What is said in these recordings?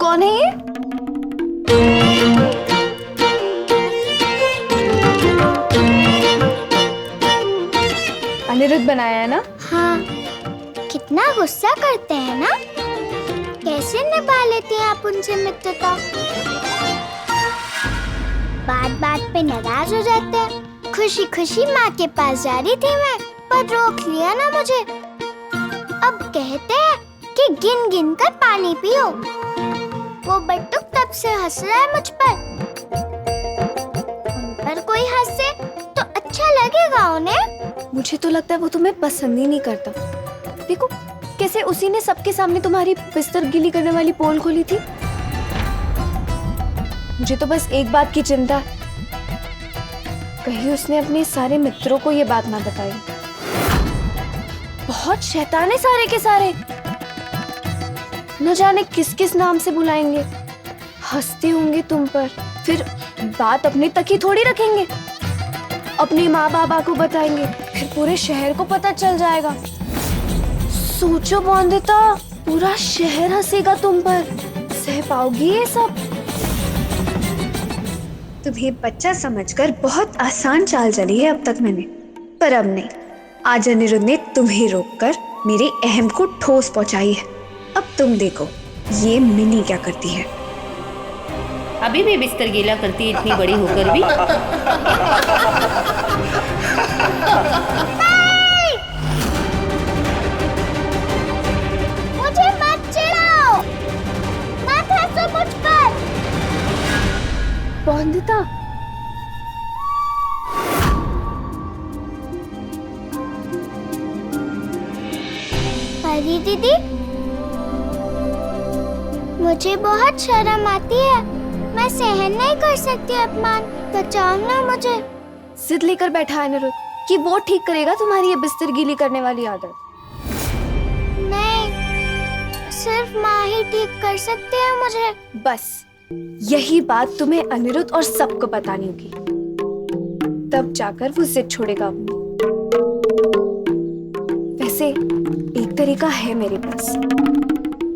कौन है ये? अनिरुद्ध बनाया है ना? हाँ, कितना गुस्सा करते हैं ना। कैसे निभा लेती हैं आप उनसे मित्रता? बात बात पे नाराज हो जाते हैं। खुशी खुशी माँ के पास जा रही थी मैं, पर रोक लिया ना मुझे। अब कहते हैं कि गिन गिन कर पानी पियो। वो बट्टुक तब से हंस रहा है मुझ पर। उन पर कोई हंसे तो अच्छा लगेगा उन्हें। मुझे तो लगता है वो तुम्हें पसंद ही नहीं करता। देखो कैसे उसी ने सबके सामने तुम्हारी बिस्तर गीली करने वाली पोल खोली थी। मुझे तो बस एक बात की चिंता है, कहीं उसने अपने सारे मित्रों को ये बात ना बताई। बहुत शैतान है सारे के सारे। न जाने किस किस नाम से बुलाएंगे, हंसते होंगे तुम पर, फिर बात अपने तक ही थोड़ी रखेंगे। अपने माँ बाबा को बताएंगे, फिर पूरे शहर को पता चल जाएगा। सोचो बॉन्दिता, पूरा शहर हंसेगा तुम पर। सह पाओगी ये सब? तुम्हें बच्चा समझकर बहुत आसान चाल चली है अब तक मैंने, पर अब नहीं। आज अनिरुद्ध ने तुम्हें रोककर मेरे अहम को ठोस पहुंचाई है। अब तुम देखो ये मिनी क्या करती है। अभी भी बिस्तर गीला करती है, इतनी बड़ी होकर भी। मुझे मत चिढ़ाओ, मत हंसो मुझ पर। बॉन्दिता, परी दीदी, मुझे बहुत शर्म आती है। मैं सहन नहीं कर सकती अपमान। बचाओ ना मुझे। जिद लेकर बैठा है अनिरुद्ध कि वो ठीक करेगा तुम्हारी ये बिस्तर गीली करने वाली आदत। नहीं, सिर्फ माँ ही ठीक कर सकते हैं मुझे। बस यही बात तुम्हें अनिरुद्ध और सबको बतानी होगी, तब जाकर वो जिद छोड़ेगा अपनी। वैसे एक तरीका है मेरे पास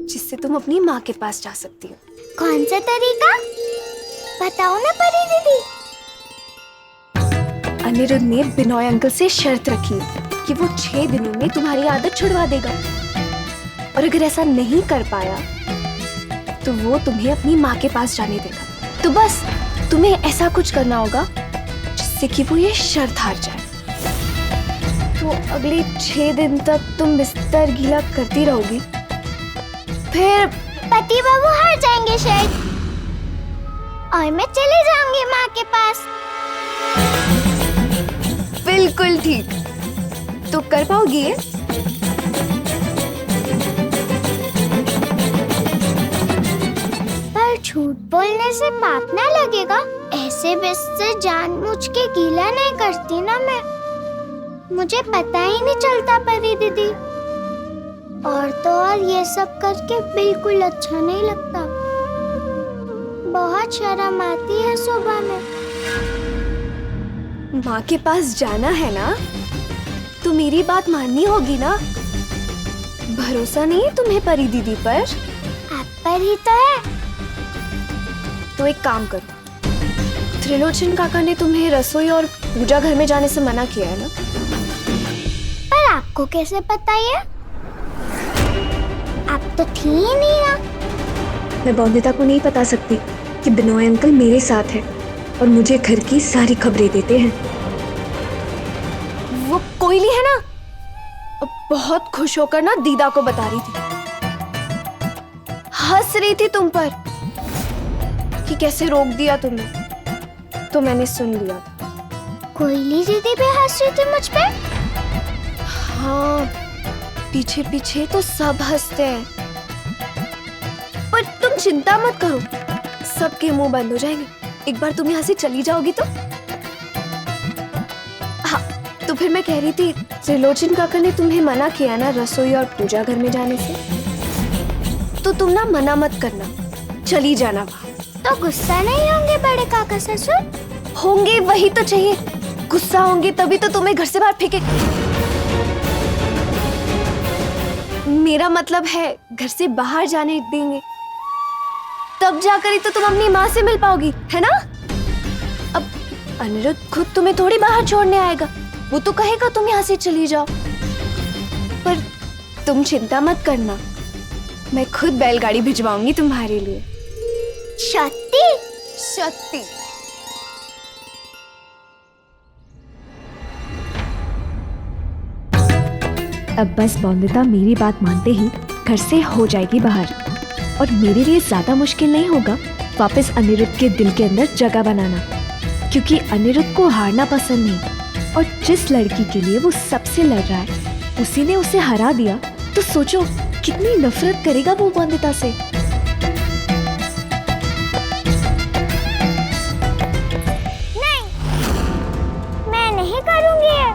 जिससे तुम अपनी माँ के पास जा सकती हो। कौन सा तरीका? बताओ ना परी दीदी। अनिरुद्ध ने बिनोय अंकल से शर्त रखी कि वो 6 दिनों में तुम्हारी आदत छुड़वा देगा, और अगर ऐसा नहीं कर पाया तो वो तुम्हें अपनी माँ के पास जाने देगा। तो बस तुम्हें ऐसा कुछ करना होगा जिससे कि वो ये शर्त हार जाए। तो अगले 6 दिन तक तुम बिस्तर गीला करती रहोगी, फिर पति बाबू हार जाएंगे शायद, और मैं चली जाऊंगी माँ के पास। बिल्कुल ठीक। तो कर पाओगी ये? पर झूठ बोलने से पाप ना लगेगा? ऐसे बिस्तर जानबूझ के गीला नहीं करती ना मैं। मुझे पता ही नहीं चलता परी दीदी। और तो और ये सब करके बिल्कुल अच्छा नहीं लगता। बहुत शर्म आती है सुबह में। माँ के पास जाना है ना, तो मेरी बात माननी होगी ना। भरोसा नहीं है तुम्हें परी दीदी पर? आप पर ही तो है। तो एक काम करो, त्रिलोचन काका ने तुम्हें रसोई और पूजा घर में जाने से मना किया है ना? पर आपको कैसे पता ये? आप तो थी ही नहीं ना। मैं बॉन्दिता को नहीं बता सकती कि बिनोय अंकल मेरे साथ है और मुझे घर की सारी खबरें देते हैं। वो कोयली है ना, बहुत खुश होकर ना दीदा को बता रही थी, हंस रही थी तुम पर कि कैसे रोक दिया तुमने। तो मैंने सुन लिया था। कोयली दीदी भी हंस रही थी मुझ पे? हाँ, पीछे पीछे तो सब हंसते हैं, पर तुम चिंता मत करो, सबके मुंह बंद हो जाएंगे एक बार तुम यहाँ से चली जाओगी तो। हाँ, तो फिर मैं कह रही थी, त्रिलोचन काका ने तुम्हें मना किया ना रसोई और पूजा घर में जाने से, तो तुम ना मना मत करना, चली जाना वहाँ। तो गुस्सा नहीं होंगे बड़े काका ससुर? होंगे, वही तो चाहिए। गुस्सा होंगे तभी तो तुम्हें घर से बाहर फेंके। मेरा मतलब है घर से बाहर जाने देंगे। तब जाकर ही तो तुम अपनी माँ से मिल पाओगी, है ना? अब अनिरुद्ध खुद तुम्हें थोड़ी बाहर छोड़ने आएगा, वो तो कहेगा तुम यहाँ से चली जाओ। पर तुम चिंता मत करना, मैं खुद बैलगाड़ी भिजवाऊंगी तुम्हारे लिए। सत्ती? सत्ती। अब बस बौंदिता मेरी बात मानते ही घर से हो जाएगी बाहर, और मेरे लिए ज्यादा मुश्किल नहीं होगा वापस अनिरुद्ध के दिल के अंदर जगह बनाना, क्योंकि अनिरुद्ध को हारना पसंद नहीं, और जिस लड़की के लिए वो सबसे लड़ रहा है उसी ने उसे हरा दिया, तो सोचो कितनी नफरत करेगा वो बौंदिता से। नहीं, मैं नहीं करूंगी ये।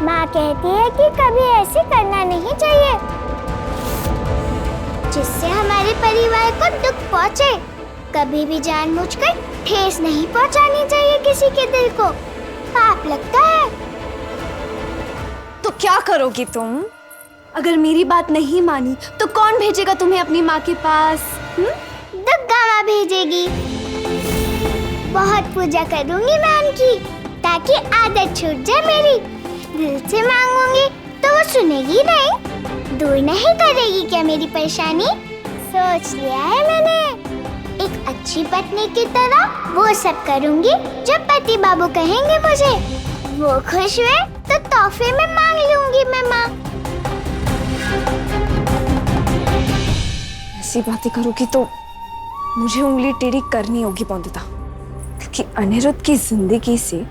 माँ कहती है कि कभी ऐसे करना नहीं चाहिए जिससे हमारे परिवार को दुख पहुँचे। कभी भी जानबूझकर ठेस नहीं पहुँचानी चाहिए किसी के दिल को, पाप लगता है। तो क्या करोगी तुम? अगर मेरी बात नहीं मानी तो कौन भेजेगा तुम्हें अपनी माँ के पास? दुर्गा माँ भेजेगी। बहुत पूजा करूंगी मैं उनकी, ताकि आदत छूट जाए मेरी। दिल से मांगूंगी तो वो सुनेगी नहीं, दूर नहीं करेगी क्या मेरी परेशानी? सोच लिया है मैंने, एक अच्छी पत्नी की तरह वो सब करूंगी जो पति बाबू कहेंगे मुझे। वो खुश हुए तो तोहफे में मांग लूंगी मैं माँ। ऐसी बातें करोगी तो मुझे उंगली टेढ़ी करनी होगी बौंदिता, क्योंकि अनिरुद्ध की जिंदगी से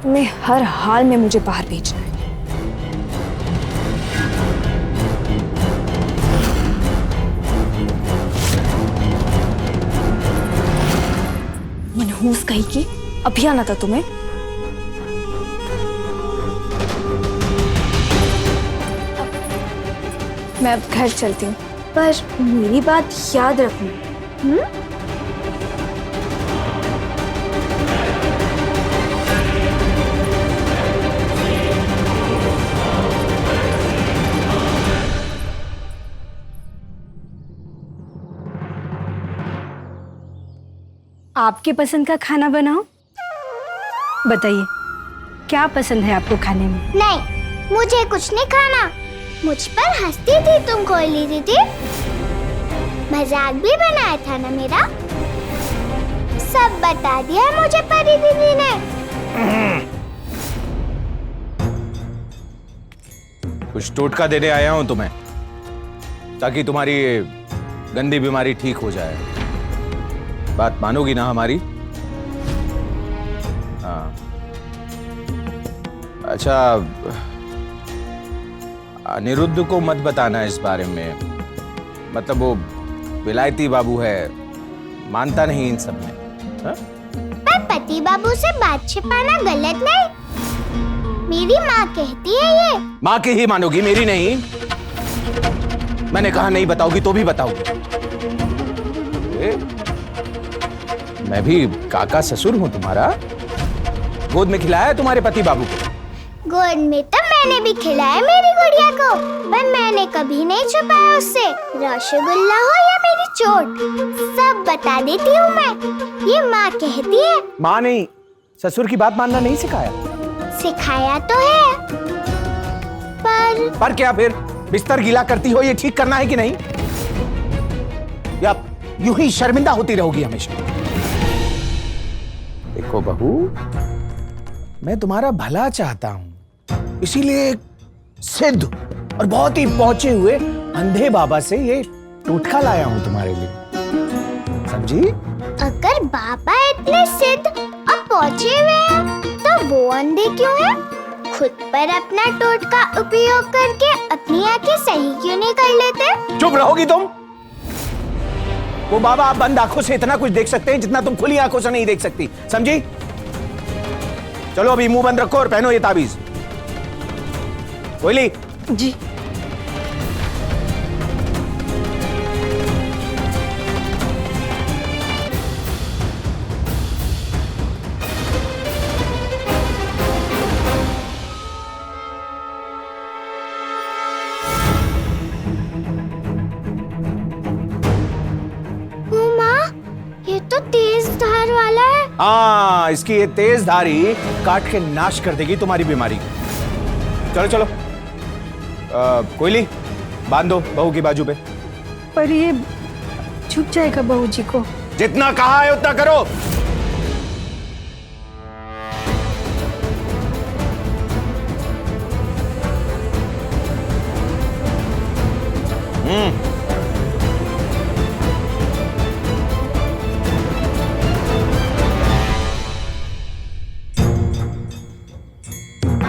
तुम्हें हर हाल में मुझे बाहर भेजना है। मनहूस कहीं की, अभी आना था तुम्हें। मैं अब घर चलती हूँ, पर मेरी बात याद रखना। आपके पसंद का खाना बनाओ। बताइए क्या पसंद है आपको खाने में? नहीं, मुझे कुछ नहीं खाना। मुझ पर हंसती थी तुम कोयली दीदी, मजाक भी बनाया था ना मेरा। सब बता दिया है मुझे परी दीदी ने। कुछ टोटका देने आया हूं तुम्हें, ताकि तुम्हारी ये गंदी बीमारी ठीक हो जाए। बात मानोगी ना हमारी? हाँ। अच्छा, अनिरुद्ध को मत बताना इस बारे में। मतलब वो विलायती बाबू है, मानता नहीं इन सब में। हाँ? पर पति बाबू से बात छिपाना गलत नहीं। मेरी माँ कहती है ये। माँ की ही मानोगी, मेरी नहीं। मैंने कहा नहीं बताओगी तो भी बताओगी। मैं भी काका ससुर हूँ तुम्हारा। गोद में खिलाया तुम्हारे पति बाबू को? गोद में तो मैंने भी खिलाया मेरी गुड़िया को, पर मैंने कभी नहीं छुपाया उससे। रसगुल्ला हो या मेरी चोट, सब बता देती हूँ मैं। ये माँ कहती है। माँ नहीं, ससुर की बात मानना नहीं सिखाया? सिखाया तो है, पर क्या फिर? बिस्तर गीला करती हो, ये ठीक करना है कि नहीं? या यूं ही शर्मिंदा होती रहोगी हमेशा? देखो बहू, मैं तुम्हारा भला चाहता हूं, इसीलिए सिद्ध और बहुत ही पहुंचे हुए अंधे बाबा से ये टोटका लाया हूं तुम्हारे लिए। समझी? अगर बाबा इतने सिद्ध और पहुंचे हुए हैं, तो वो अंधे क्यों हैं? खुद पर अपना टोटका उपयोग करके अपनी आंखें सही क्यों नहीं कर लेते? चुप रहोगी तुम? वो बाबा आप बंद आंखों से इतना कुछ देख सकते हैं जितना तुम खुली आंखों से नहीं देख सकती। समझी? चलो अभी मुंह बंद रखो और पहनो ये ताबीज। कोयली जी। तो तेज धार वाला है। हाँ, इसकी ये तेज धारी काट के नाश कर देगी तुम्हारी बीमारी को। चलो चलो, कोयली बांध दो बहू की बाजू पे। पर ये छुप जाएगा बहू जी को। जितना कहा है उतना करो।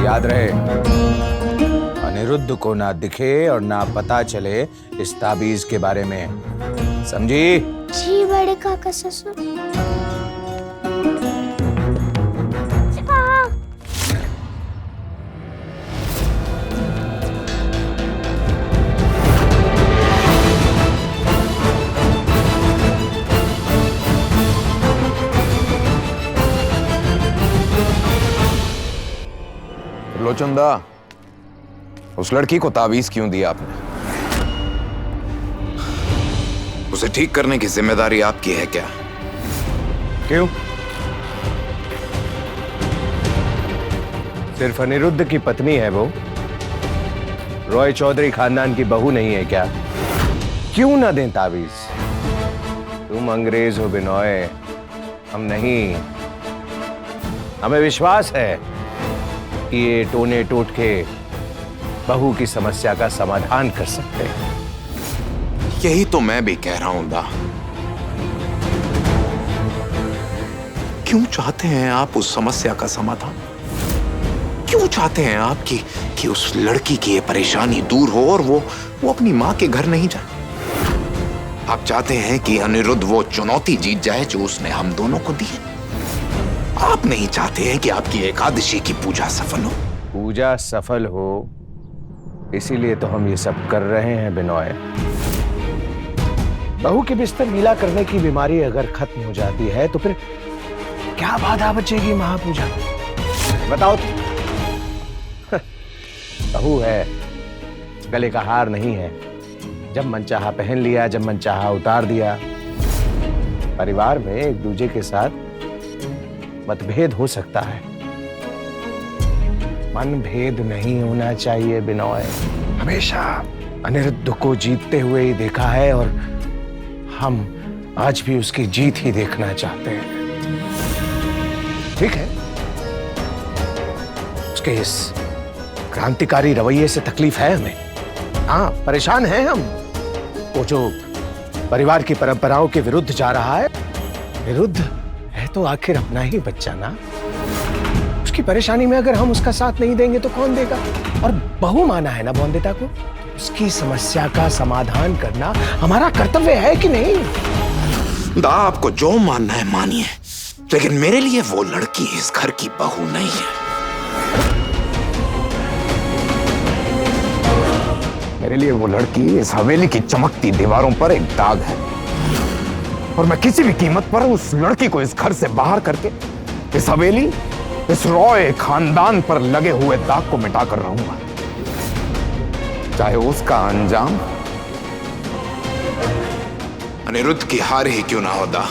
याद रहे, अनिरुद्ध को ना दिखे और ना पता चले इस ताबीज के बारे में, समझी? जी बड़े काका ससुर। लोचंदा, उस लड़की को तावीज क्यों दिया आपने? उसे ठीक करने की जिम्मेदारी आपकी है क्या? क्यों? सिर्फ अनिरुद्ध की पत्नी है वो? रॉय चौधरी खानदान की बहू नहीं है क्या? क्यों ना दें तावीज? तुम अंग्रेज हो बिनोय, हम नहीं। हमें विश्वास है कि ये टोने टोटके बहू की समस्या का समाधान कर सकते हैं। यही तो मैं भी कह रहा हूं दा। क्यों चाहते हैं आप उस समस्या का समाधान? क्यों चाहते हैं आप कि उस लड़की की ये परेशानी दूर हो और वो अपनी मां के घर नहीं जाए? आप चाहते हैं कि अनिरुद्ध वो चुनौती जीत जाए जो उसने हम दोनों को दी है। आप नहीं चाहते हैं कि आपकी एकादशी की पूजा सफल हो। पूजा सफल हो इसीलिए तो हम ये सब कर रहे हैं बिनोय। बहू के बिस्तर गीला करने की बीमारी अगर खत्म हो जाती है तो फिर क्या बाधा बचेगी महापूजा? बताओ तो। बहू है, गले का हार नहीं है। जब मनचाहा पहन लिया, जब मनचाहा उतार दिया। परिवार में एक दूसरे के साथ मतभेद हो सकता है, मनभेद नहीं होना चाहिए बिनोय। हमेशा अनिरुद्ध को जीतते हुए ही देखा है और हम आज भी उसकी जीत ही देखना चाहते हैं। ठीक है, उसके इस क्रांतिकारी रवैये से तकलीफ है हमें। हाँ, परेशान हैं हम। वो जो परिवार की परंपराओं के विरुद्ध जा रहा है, विरुद्ध है तो आखिर अपना ही बच्चा ना। उसकी परेशानी में अगर हम उसका साथ नहीं देंगे तो कौन देगा? और बहू माना है ना बॉन्देटा को, उसकी समस्या का समाधान करना हमारा कर्तव्य है कि नहीं? दा, आपको जो मानना है मानिए, लेकिन मेरे लिए वो लड़की इस घर की बहू नहीं है। मेरे लिए वो लड़की इस हवेली की चमकती दीवारों पर एक दाग है और मैं किसी भी कीमत पर उस लड़की को इस घर से बाहर करके इस हवेली, इस रॉय खानदान पर लगे हुए दाग को मिटा कर रहूंगा, चाहे उसका अंजाम अनिरुद्ध की हार ही क्यों ना हो दा।